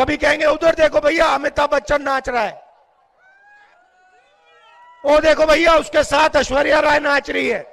कभी कहेंगे उधर देखो भैया अमिताभ बच्चन नाच रहा है, वो देखो भैया उसके साथ ऐश्वर्या राय नाच रही है।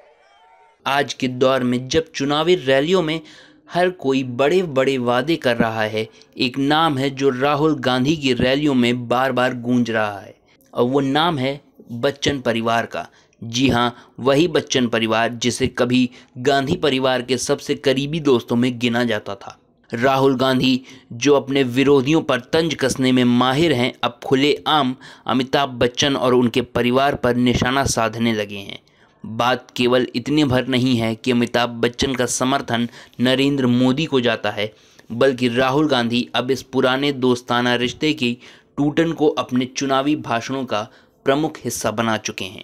आज के दौर में जब चुनावी रैलियों में हर कोई बड़े बड़े वादे कर रहा है, एक नाम है जो राहुल गांधी की रैलियों में बार बार गूंज रहा है, और वो नाम है बच्चन परिवार का। जी हाँ, वही बच्चन परिवार जिसे कभी गांधी परिवार के सबसे करीबी दोस्तों में गिना जाता था। राहुल गांधी जो अपने विरोधियों पर तंज कसने में माहिर हैं, अब खुलेआम अमिताभ बच्चन और उनके परिवार पर निशाना साधने लगे हैं। बात केवल इतने भर नहीं है कि अमिताभ बच्चन का समर्थन नरेंद्र मोदी को जाता है, बल्कि राहुल गांधी अब इस पुराने दोस्ताना रिश्ते की टूटन को अपने चुनावी भाषणों का प्रमुख हिस्सा बना चुके हैं।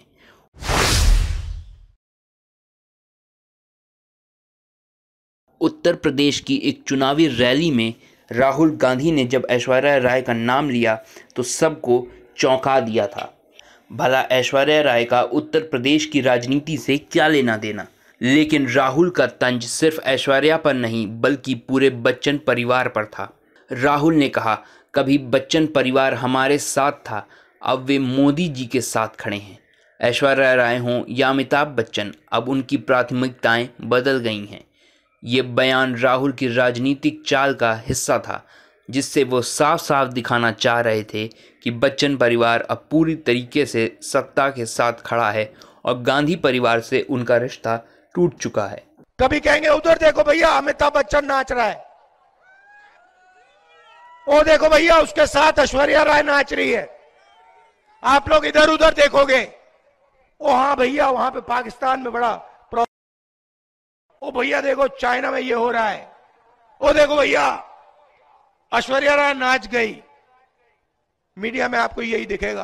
उत्तर प्रदेश की एक चुनावी रैली में राहुल गांधी ने जब ऐश्वर्या राय का नाम लिया तो सबको चौंका दिया था। भला ऐश्वर्या राय का उत्तर प्रदेश की राजनीति से क्या लेना देना, लेकिन राहुल का तंज सिर्फ ऐश्वर्या पर नहीं बल्कि पूरे बच्चन परिवार पर था। राहुल ने कहा, कभी बच्चन परिवार हमारे साथ था, अब वे मोदी जी के साथ खड़े हैं। ऐश्वर्या राय हों या अमिताभ बच्चन, अब उनकी प्राथमिकताएं बदल गई हैं। ये बयान राहुल की राजनीतिक चाल का हिस्सा था, जिससे वो साफ साफ दिखाना चाह रहे थे कि बच्चन परिवार अब पूरी तरीके से सत्ता के साथ खड़ा है और गांधी परिवार से उनका रिश्ता टूट चुका है। कभी कहेंगे उधर देखो भैया अमिताभ बच्चन नाच रहा है, वो देखो भैया उसके साथ ऐश्वर्या राय नाच रही है। आप लोग इधर उधर देखोगे, ओ हाँ भैया वहां पे पाकिस्तान में बड़ा प्रॉब्लम, ओ भैया देखो चाइना में ये हो रहा है, ओ देखो भैया ऐश्वर्या राय नाच गई। मीडिया में आपको यही दिखेगा।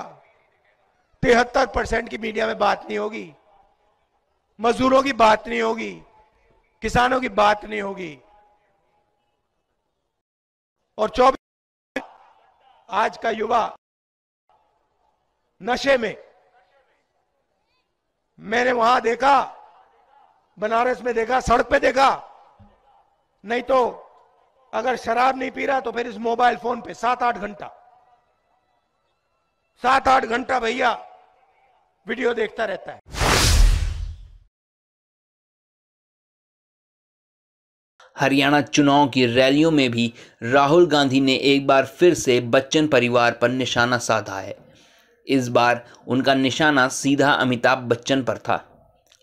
73% की मीडिया में बात नहीं होगी, मजदूरों की बात नहीं होगी, किसानों की बात नहीं होगी। और 24 आज का युवा नशे में, मैंने वहां देखा, बनारस में देखा, सड़क पे देखा, नहीं तो अगर शराब नहीं पी रहा तो फिर इस मोबाइल फोन पे 7-8 घंटा भैया वीडियो देखता रहता है। हरियाणा चुनाव की रैलियों में भी राहुल गांधी ने एक बार फिर से बच्चन परिवार पर निशाना साधा है। इस बार उनका निशाना सीधा अमिताभ बच्चन पर था।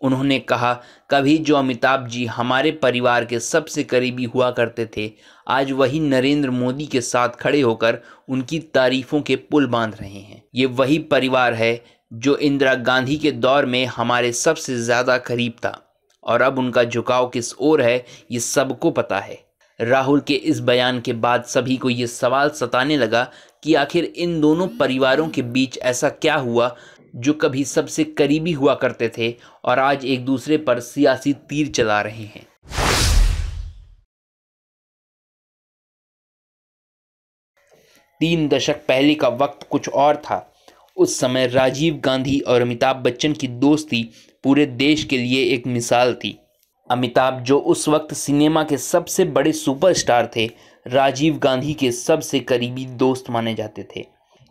उन्होंने कहा, कभी जो अमिताभ जी हमारे परिवार के सबसे करीबी हुआ करते थे, आज वही नरेंद्र मोदी के साथ खड़े होकर उनकी तारीफों के पुल बांध रहे हैं। ये वही परिवार है जो इंदिरा गांधी के दौर में हमारे सबसे ज़्यादा करीब था, और अब उनका झुकाव किस ओर है ये सबको पता है। राहुल के इस बयान के बाद सभी को ये सवाल सताने लगा कि आखिर इन दोनों परिवारों के बीच ऐसा क्या हुआ जो कभी सबसे करीबी हुआ करते थे और आज एक दूसरे पर सियासी तीर चला रहे हैं। 3 दशक पहले का वक्त कुछ और था। उस समय राजीव गांधी और अमिताभ बच्चन की दोस्ती पूरे देश के लिए एक मिसाल थी। अमिताभ जो उस वक्त सिनेमा के सबसे बड़े सुपरस्टार थे, राजीव गांधी के सबसे करीबी दोस्त माने जाते थे।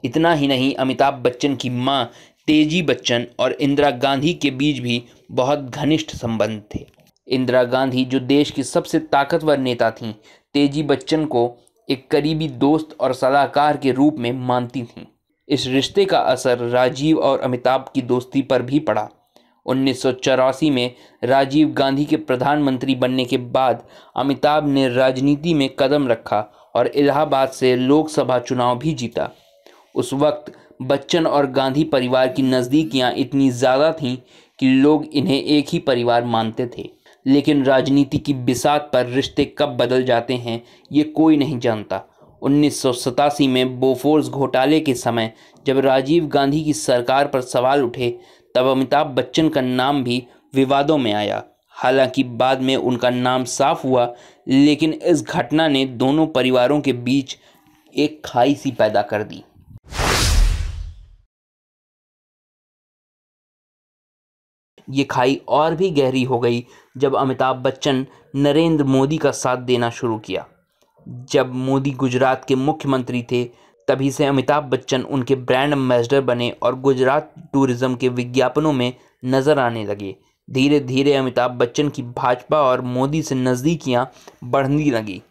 इतना ही नहीं, अमिताभ बच्चन की मां तेजी बच्चन और इंदिरा गांधी के बीच भी बहुत घनिष्ठ संबंध थे। इंदिरा गांधी जो देश की सबसे ताकतवर नेता थीं, तेजी बच्चन को एक करीबी दोस्त और सलाहकार के रूप में मानती थीं। इस रिश्ते का असर राजीव और अमिताभ की दोस्ती पर भी पड़ा। 1984 में राजीव गांधी के प्रधानमंत्री बनने के बाद अमिताभ ने राजनीति में कदम रखा और इलाहाबाद से लोकसभा चुनाव भी जीता। उस वक्त बच्चन और गांधी परिवार की नज़दीकियां इतनी ज़्यादा थीं कि लोग इन्हें एक ही परिवार मानते थे। लेकिन राजनीति की बिसात पर रिश्ते कब बदल जाते हैं ये कोई नहीं जानता। 1987 में बोफोर्स घोटाले के समय जब राजीव गांधी की सरकार पर सवाल उठे, तब अमिताभ बच्चन का नाम भी विवादों में आया। हालांकि बाद में उनका नाम साफ हुआ, लेकिन इस घटना ने दोनों परिवारों के बीच एक खाई सी पैदा कर दी। ये खाई और भी गहरी हो गई जब अमिताभ बच्चन नरेंद्र मोदी का साथ देना शुरू किया। जब मोदी गुजरात के मुख्यमंत्री थे तभी से अमिताभ बच्चन उनके ब्रांड एम्बेसडर बने और गुजरात टूरिज्म के विज्ञापनों में नजर आने लगे। धीरे धीरे अमिताभ बच्चन की भाजपा और मोदी से नज़दीकियां बढ़ने लगी।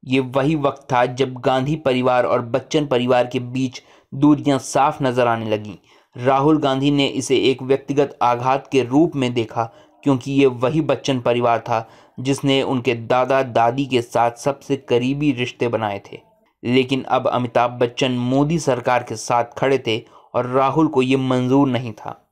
ये वही वक्त था जब गांधी परिवार और बच्चन परिवार के बीच दूरियां साफ नजर आने लगीं। राहुल गांधी ने इसे एक व्यक्तिगत आघात के रूप में देखा, क्योंकि ये वही बच्चन परिवार था जिसने उनके दादा दादी के साथ सबसे करीबी रिश्ते बनाए थे। लेकिन अब अमिताभ बच्चन मोदी सरकार के साथ खड़े थे और राहुल को ये मंजूर नहीं था।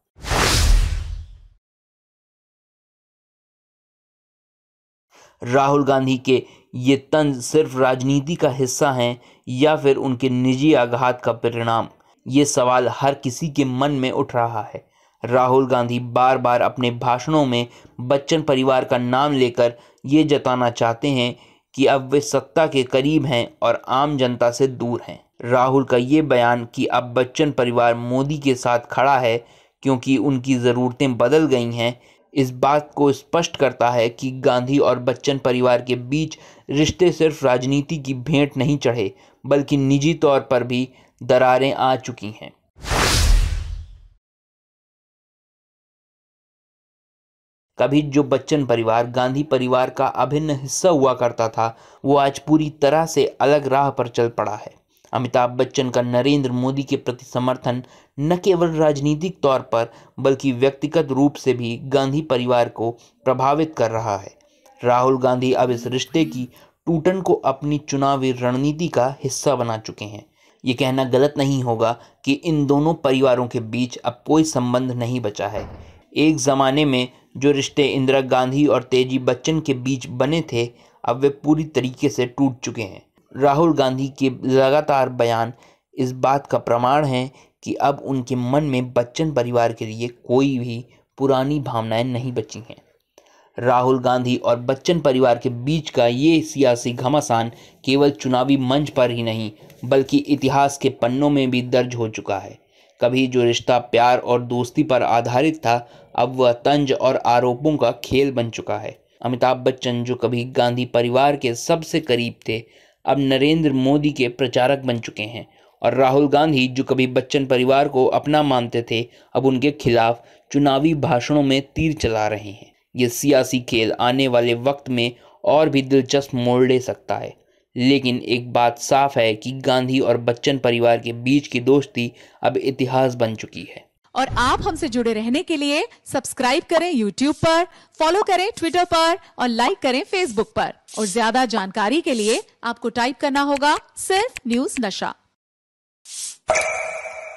राहुल गांधी के ये तंज सिर्फ राजनीति का हिस्सा हैं या फिर उनके निजी आघात का परिणाम, ये सवाल हर किसी के मन में उठ रहा है। राहुल गांधी बार बार अपने भाषणों में बच्चन परिवार का नाम लेकर ये जताना चाहते हैं कि अब वे सत्ता के करीब हैं और आम जनता से दूर हैं। राहुल का ये बयान कि अब बच्चन परिवार मोदी के साथ खड़ा है क्योंकि उनकी ज़रूरतें बदल गई हैं, इस बात को स्पष्ट करता है कि गांधी और बच्चन परिवार के बीच रिश्ते सिर्फ राजनीति की भेंट नहीं चढ़े, बल्कि निजी तौर पर भी दरारें आ चुकी हैं। कभी जो बच्चन परिवार गांधी परिवार का अभिन्न हिस्सा हुआ करता था, वो आज पूरी तरह से अलग राह पर चल पड़ा है। अमिताभ बच्चन का नरेंद्र मोदी के प्रति समर्थन न केवल राजनीतिक तौर पर बल्कि व्यक्तिगत रूप से भी गांधी परिवार को प्रभावित कर रहा है। राहुल गांधी अब इस रिश्ते की टूटन को अपनी चुनावी रणनीति का हिस्सा बना चुके हैं। ये कहना गलत नहीं होगा कि इन दोनों परिवारों के बीच अब कोई संबंध नहीं बचा है। एक ज़माने में जो रिश्ते इंदिरा गांधी और तेजी बच्चन के बीच बने थे, अब वे पूरी तरीके से टूट चुके हैं। राहुल गांधी के लगातार बयान इस बात का प्रमाण हैं कि अब उनके मन में बच्चन परिवार के लिए कोई भी पुरानी भावनाएं नहीं बची हैं। राहुल गांधी और बच्चन परिवार के बीच का ये सियासी घमासान केवल चुनावी मंच पर ही नहीं बल्कि इतिहास के पन्नों में भी दर्ज हो चुका है। कभी जो रिश्ता प्यार और दोस्ती पर आधारित था, अब वह तंज और आरोपों का खेल बन चुका है। अमिताभ बच्चन जो कभी गांधी परिवार के सबसे करीब थे, अब नरेंद्र मोदी के प्रचारक बन चुके हैं, और राहुल गांधी जो कभी बच्चन परिवार को अपना मानते थे, अब उनके खिलाफ चुनावी भाषणों में तीर चला रहे हैं। ये सियासी खेल आने वाले वक्त में और भी दिलचस्प मोड़ ले सकता है, लेकिन एक बात साफ है कि गांधी और बच्चन परिवार के बीच की दोस्ती अब इतिहास बन चुकी है। और आप हमसे जुड़े रहने के लिए सब्सक्राइब करें YouTube पर, फॉलो करें Twitter पर और लाइक करें Facebook पर। और ज्यादा जानकारी के लिए आपको टाइप करना होगा सिर्फ न्यूज़ नशा।